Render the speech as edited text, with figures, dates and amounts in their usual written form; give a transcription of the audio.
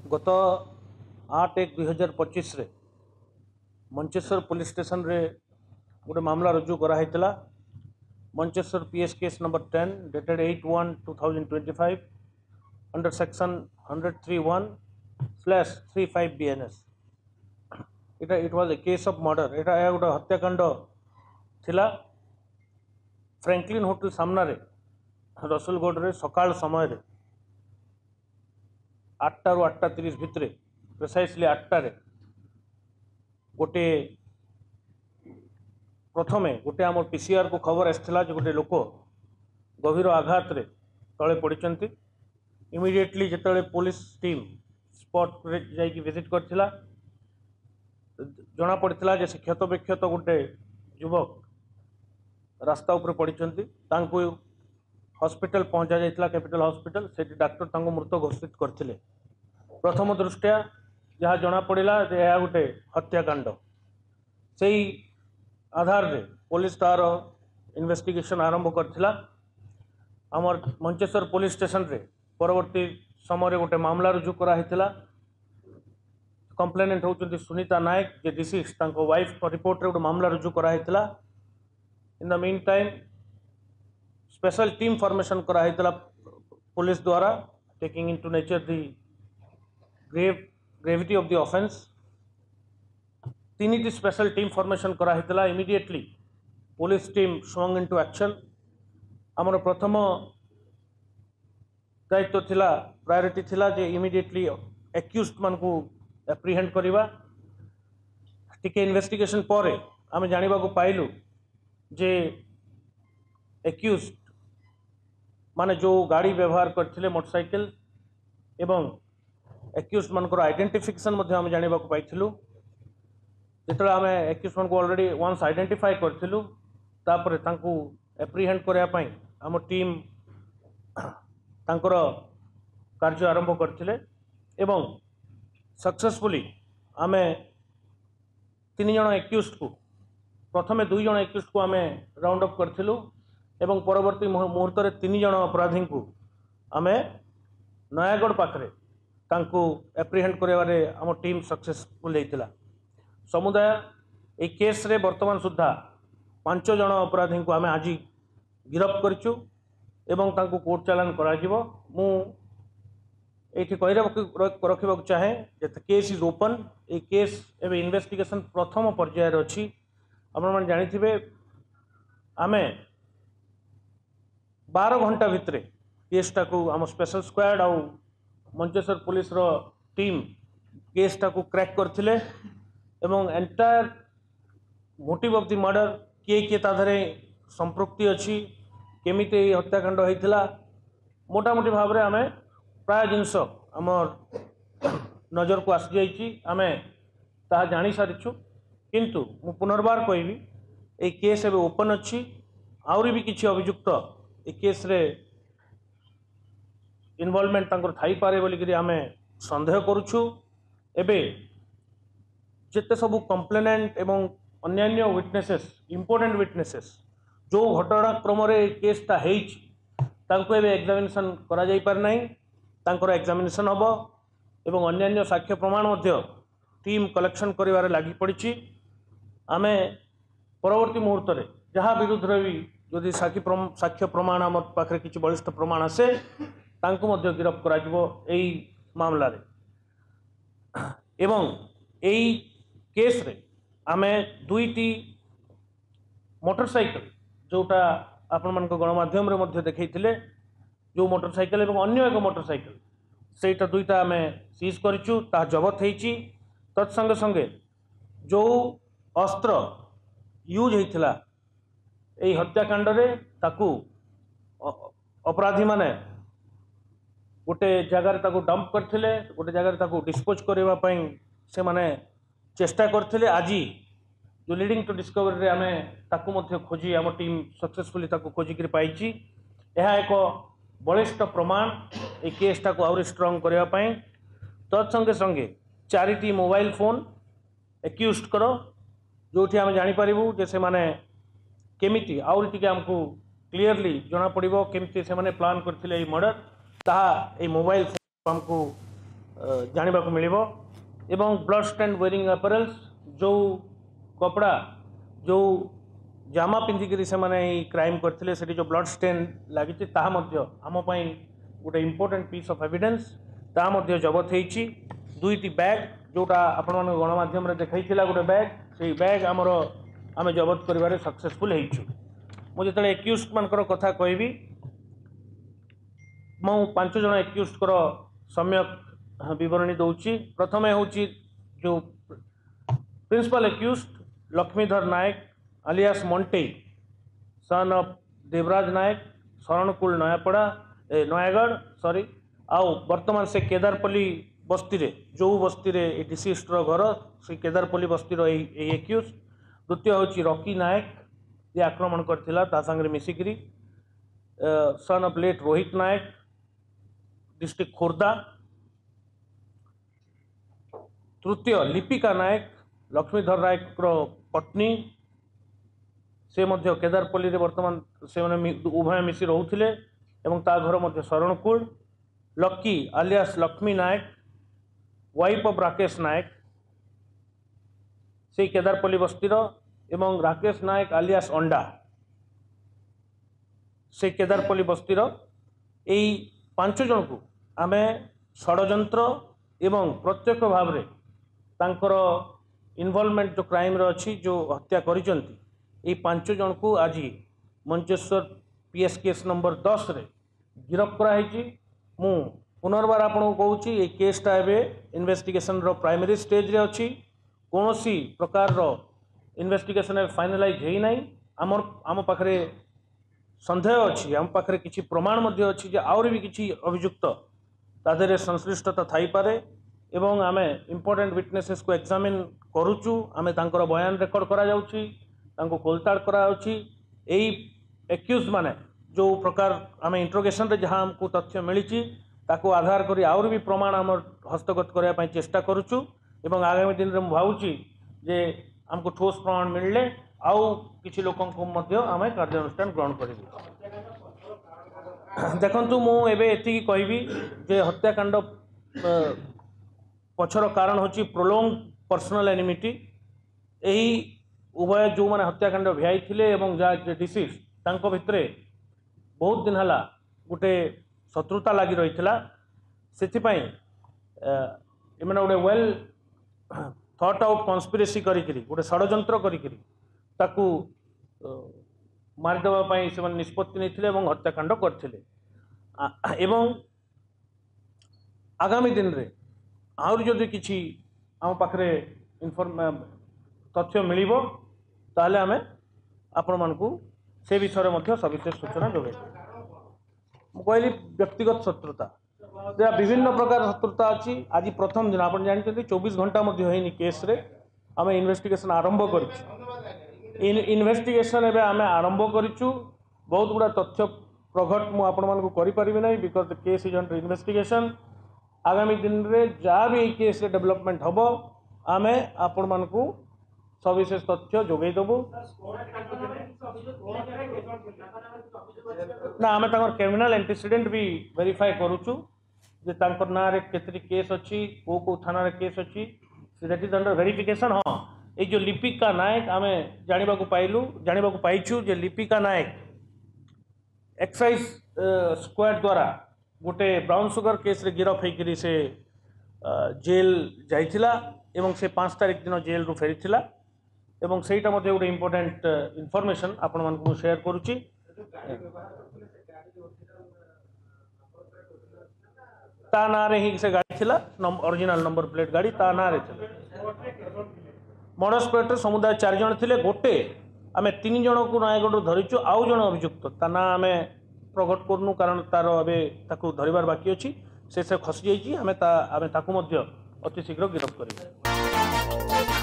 गत 8/1/2025 रे Mancheswar police station रे गोटे मामला रुजु कराइला। Mancheswar PS case number 10 dated 8/1/2025 under section 103(1)/35 BNS। It was a case of murder. एटा गोटे हत्याकांड थिला। फ्रैंकलिन होटल सामना रे रसुलगढ़ रे सकाल समय रे 8टा ରୁ 8:30 भितर प्रिसाइसली 8टा रे गोटे प्रथमे गोटे आम पीसीआर को खबर आसाला जो गोटे लोक गभीर आघात रे तले पड़ती। इमिडिएटली जिते पुलिस टीम स्पॉट रे जाइकी विजिट करथिला जना पड़ता जे से क्षत विक्षत गोटे युवक रास्ता उपर पड़ती। हॉस्पिटल पहुंचा जाइथिला कैपिटल हॉस्पिटल। से डॉक्टर तांको मृत घोषित करथिले। प्रथम दृष्टिया जहाँ जना पड़ा जे यह गोटे हत्याकांड। से आधार रे पुलिस तार इन्वेस्टिगेशन आरंभ करथिला। आमर मंचेश्वर पुलिस स्टेशन रे परवर्ती समय गोटे मामला रुजु कराइथिला। कंप्लेनेंट होउचंती सुनीता नायक जे डिसीज तांको वाइफ रिपोर्ट रे गोटे मामला रुजु कराइथिला। In the meantime special team formation कराइथिला पुलिस द्वारा taking into nature the gravity of the offence. तीन स्पेशल टीम फॉर्मेशन कराइथिला। Immediately police team swung into action. आमर प्रथम दायित्व थिला प्रायोरिटी थिला जे इमीडिएटली एक्यूज्ड मान को एप्रिहेंड करिवा। टिके इन्वेस्टिगेशन पर आम जानिबा को पाइलु जे एक्यूज्ड माने जो गाड़ी व्यवहार करथिले मोटरसाइकिल एवं एक्यूज्ड मानकर आइडेंटिफिकेशन मध्ये आम जानिबा को पाइथिलु। जेतले आम एक्यूज्ड मान को ऑलरेडी वंस आइडेंटिफाई करथिलु तापर तांको एप्रिहेंड करया पई आम टीम तांकर कार्य आरंभ करथिले एवं सक्सेसफुली आमे 3 जण एक्यूज्ड को प्रथमे 2 जण एक्यूज्ड को आमे राउंड अप करथिलु एवं परवर्ती मुहूर्त रे 3 जण अपराधी को आमे नयागढ़ पाखरे तांको एप्रिहेंड करबारे आम टीम सक्सेसफुल हेतिला। समुदाय ए केस रे वर्तमान सुधा 5 जण अपराधी को आमे आज गिरफ्त करचु एवं तांको कोर्ट चालान करा जिवो। मु एठी रखा चाहे जे केस इज ओपन। ए केस एवं इन्वेस्टिगेशन प्रथम पर्यायर अच्छी। आपण जानिथिबे आमे 12 घंटा भितर केसटा को आम स्पेशल स्क्वाड आउ मंचेश्वर पुलिस रो टीम केसटा को क्रैक करथिले एवं entire motive of the murder किए ताधरे संपृक्ति अच्छी केमिते हत्याकांड होइथिला मोटामोटी भाव में आमे प्राय जिनस आमर नजर को आसी जाइए आम ता जानी सारिछु। किंतु मु पुनर्बार कहबी ए केस एवं ओपन अच्छी। आउरी भी किसी अभियुक्त ए केस रे इन्वॉल्वमेंट तांकर थाई पारे बोलिकरी आमे संदेह करुछु। एबे जेते सबु कंप्लेनेंट एवं अन्यान्य विटनेसेस इंपोर्टेंट विटनेसेस जो घटनाक्रम केसटा हेइछि तांको एबे एग्जामिनेशन करा जाई पार नाही। तांकर एग्जामिनेशन हबो एवं अन्यान्य साक्ष्य प्रमाण मध्य टीम कलेक्शन करिवारे लागि पड़िछि। आमे परवर्ती मुहूर्त रे जहाँ विरुद्ध भी जदि साक्ष्य प्रमाण आम पाखे किसी बलिष्ठ प्रमाण आसे तांको मध्य गिरफ्त करा जिवो एई मामला रे। एवं एई केस रे आमे 2टी मोटरसाइकिल जोटा आपण मान गणमाध्यम रे मध्य देखैथिले जो मोटरसाइकिल एवं अन्य एक मोटरसाइकिल सेटा 2टा आमे सीज करिछु ता जबत हेइछि। तत्संगे संगे जो अस्त्र यूज होइथिला एई हत्याकांड रे ताकू अपराधी माने गोटे जगार ताकू डंप करथिले गोटे जगार ताकू डिस्पोज करबा पई से माने चेष्टा करथिले। आज जो लीडिंग टू डिस्कवरी रे आमे ताकू मध्य खोजी आम टीम सक्सेसफुली ताकू खोजी कर पाइछि। यह एक बलिष्ठ प्रमाण ए केसटा को आउरी स्ट्रॉन्ग करबा पई। तत्संगे संगे 4टी मोबाइल फोन एक्यूज्ड करो जोठी आम जानी पारिबु जे से माने केमिति आउरी टिके हमको क्लियरली जना पड़िबो केमिति से माने प्लान करथिले ए मर्डर ताहा ए मोबाइल फोन हमको जानवा को मिलिबो एवं ब्लड स्टेन वेयरिंग अपैरेल्स जो कपड़ा जो जामा पिंधिकी से माने क्राइम करथिले सेठी जो ब्लड स्टेन लागिछि ताहा मध्य आम पई गोटे इंपोर्टेंट पीस ऑफ एविडेंस ताहा मध्य जबत हेछि दुईटी बैग जोटा आपण मन गणमाध्यम रे देखाइथिला गोटे बैग से बैग आमर आमे जबत करिवारे सक्सेसफुल हेछु मु जेतले एक्यूज्ड मानकर कथा कहबी मु 5 जण एक्यूज्ड कर सम्यक विवरणी दउछि प्रथमे होछि जो principal accused Laxmidhar Nayak alias Monte, son of Devraj Nayak Sarankul Nayapada Nayagarh sorry आउ वर्तमान से केदारपल्ली बस्ती रे जो बस्ती रे डिसीज्ड घर से केदारपल्ली बस्ती एक्यूज द्वितीय हूँ रॉकी नायक ये आक्रमण करथिला ता संगे मिसिकरी son of late Rohit Nayak district Khordha तृतीय लिपिका नायक लक्ष्मीधर नायक पत्नी से मध्य केदारपल्ली रे वर्तमान से उभय मिसी रोथुले एवं ता घर मध्य शरणकुल लक्की आलियास लक्ष्मी नायक वाइफ ऑफ राकेश नायक से केदारपल्ली बस्तीर एवं राकेश नायक आलियास अंडा से केदारपल्ली बस्तीर यही 5 जन को आमे षडयंत्र एवं प्रत्यक्ष भाव रे तांकर इन्वॉल्वमेंट जो क्राइम रे अछि जो हत्या करिसंती ये 5 जन को आज मंचेश्वर पीएस केस नंबर 10 रे गिरफ्त कराई मु पुनर्बार आपको कहूँ ये केसटा एवं इन्वेस्टिगेशन रो प्राइमरी स्टेज रे अच्छी कौन सी प्रकार रो इन्वेस्टिगेशन फाइनलाइज है ना आम पाखे सन्देह अच्छी आम पाखे किसी प्रमाण मध्य अच्छी जे आउरी भी किसी अभियुक्त तादेरे संश्लिष्टता थाई पारे एवं आमे इंपोर्टेंट विटनेसेस को एग्जामिन करूचु आमे तांकर बयान रेकर्ड करा जाउची तांको कोलताड़ करा जाउची एई एक्यूज माने जो प्रकार आमे इंट्रोगेशन रे जहां हमको तथ्य मिली ताको आधार करी आउरी भी प्रमाण आम हस्तगत करबा पई चेष्टा करूचु एवं आगामी दिन रे भावुची जे हमको ठोस प्रमाण मिलले आउ किछि लोकन को मध्य आमे कार्यानुष्ठान ग्रहण करिबु देखंतु मु एबे एति कहबी जे हत्याकांड पछर कारण होची प्रोलोंग पर्सनल एनिमिटी एही उभय जो माने हत्याकांड भियाई थिले एवं जा डिसीज तांको भितरे बहुत दिन हला गोटे शत्रुता लगी रही से गोटे वेल थॉट आउट कन्स्पिरेसी करी गोटे षडयंत्र करी मारिदेवाई से निष्पत्ति नहीं हत्याकांड करथिले एवं आगामी दिन रे आउर जदि किछि आम पाखरे तथ्य मिलिबो ताहले आमे आपण मानकू से विषय में सविशेष सूचना जोगे कहली व्यक्तिगत शत्रुता विभिन्न प्रकार शत्रुता अच्छी आज प्रथम दिन आप जानते 24 घंटा होनी केस रे आम इन्वेस्टिगेशन आरंभ कर इन्वेस्टिगेशन एवं आम आरंभ करूँ बहुत गुड़ा तथ्य प्रघट मुझे करें ना because the case is under investigation आगामी दिन रे जहाँ भी केस रे डेवलपमेंट हम आम आपण मानकू सविशेष तथ्य जोगे देबू ना आम क्रिमिनल एंटीसीडेंट भी वेरीफाई करूचु जे तांकर ना रे केतरी केस अच्छी को थाना रे केस अच्छी दैट इज अंडर वेरिफिकेशन हाँ ये जो लिपिका नायक आम जाना पाइछु जे लिपिका नायक एक्साइज स्क्वाड द्वारा गोटे ब्राउन सुगर केस रे गिरफ होकर से जेल जाइथिला एवं से 5 तारिख दिन जेल रु फेरीथिला एवं सेटा मध्ये गोटे इंपोर्टेंट इनफॉरमेशन आपण मानकू शेयर करूची ता ना रे ही से गाड़ी थिला ओरिजिनल नंबर प्लेट गाड़ी ता ना रे थिला मॉडस प्लेट समुदाय 4 जन थिले गोटे आमे 3 जन को नयागढ़ धरिचु आउ जन अभियुक्त ता ना आमे प्रकट करनु कारण तार अबे ताकू धरिबार बाकी अछि से खसी जाइछि आमे ताकू मध्ये अति शीघ्र गिरफ्त करिबु।